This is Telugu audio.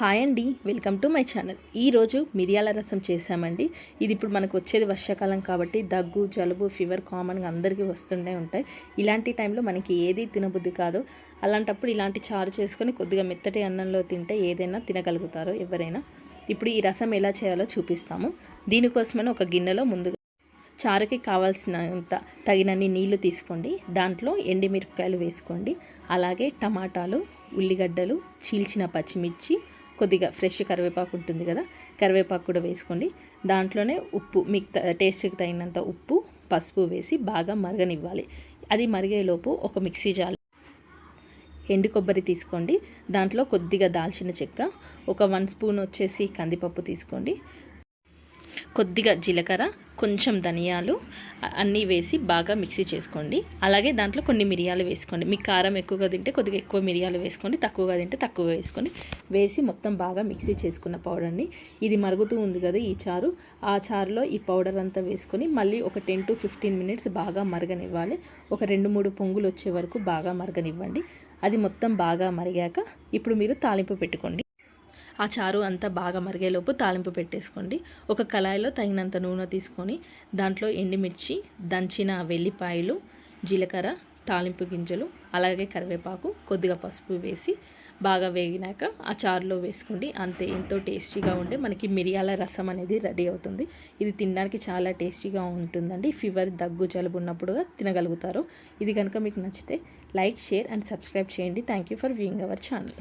హాయ్ అండి, వెల్కమ్ టు మై ఛానల్. ఈరోజు మిరియాల రసం చేసామండి. ఇది ఇప్పుడు మనకు వచ్చేది వర్షాకాలం కాబట్టి దగ్గు, జలుబు, ఫీవర్ కామన్గా అందరికీ వస్తుండే ఉంటాయి. ఇలాంటి టైంలో మనకి ఏది తినబుద్ధి కాదు. అలాంటప్పుడు ఇలాంటి చారు చేసుకొని కొద్దిగా మెత్తటి అన్నంలో తింటే ఏదైనా తినగలుగుతారు ఎవరైనా. ఇప్పుడు ఈ రసం ఎలా చేయాలో చూపిస్తాము. దీనికోసమని ఒక గిన్నెలో ముందుగా చారుకి కావాల్సినంత తగినన్ని నీళ్లు తీసుకోండి. దాంట్లో ఎండుమిరపకాయలు వేసుకోండి. అలాగే టమాటాలు, ఉల్లిగడ్డలు, చీల్చిన పచ్చిమిర్చి, కొద్దిగా ఫ్రెష్ కరివేపాకు ఉంటుంది కదా, కరివేపాకు కూడా వేసుకోండి. దాంట్లోనే ఉప్పు, మీకు టేస్ట్కి తగినంత ఉప్పు, పసుపు వేసి బాగా మరగనివ్వాలి. అది మరిగేలోపు ఒక మిక్సీ జార్ ఎండు కొబ్బరి తీసుకోండి. దాంట్లో కొద్దిగా దాల్చిన చెక్క, ఒక 1 స్పూన్ వచ్చేసి కందిపప్పు తీసుకోండి. కొద్దిగా జీలకర్ర, కొంచెం ధనియాలు అన్నీ వేసి బాగా మిక్సీ చేసుకోండి. అలాగే దాంట్లో కొన్ని మిరియాలు వేసుకోండి. మీకు కారం ఎక్కువగా తింటే కొద్దిగా ఎక్కువ మిరియాలు వేసుకోండి, తక్కువగా తింటే తక్కువ వేసుకోండి. వేసి మొత్తం బాగా మిక్సీ చేసుకున్న పౌడర్ని, ఇది మరుగుతూ ఉంది కదా ఈ చారు, ఆ చారులో ఈ పౌడర్ అంతా వేసుకొని మళ్ళీ ఒక 10 to 15 మినిట్స్ బాగా మరగనివ్వాలి. ఒక 2-3 పొంగులు వచ్చే వరకు బాగా మరగనివ్వండి. అది మొత్తం బాగా మరిగాక ఇప్పుడు మీరు తాలింపు పెట్టుకోండి. ఆ చారు అంతా బాగా మరిగేలోపు తాలింపు పెట్టేసుకోండి. ఒక కళాయిలో తగినంత నూనె తీసుకొని దాంట్లో ఎండుమిర్చి, దంచిన వెల్లిపాయలు, జీలకర్ర, తాలింపు గింజలు, అలాగే కరివేపాకు, కొద్దిగా పసుపు వేసి బాగా వేగినాక ఆ చారులో వేసుకోండి. అంతే, ఎంతో టేస్టీగా ఉండే మనకి మిరియాల రసం అనేది రెడీ అవుతుంది. ఇది తినడానికి చాలా టేస్టీగా ఉంటుందండి. ఫీవర్, దగ్గు, జలుబు ఉన్నప్పుడుగా తినగలుగుతారు. ఇది కనుక మీకు నచ్చితే లైక్, షేర్ అండ్ సబ్స్క్రైబ్ చేయండి. Thank you for viewing our channel.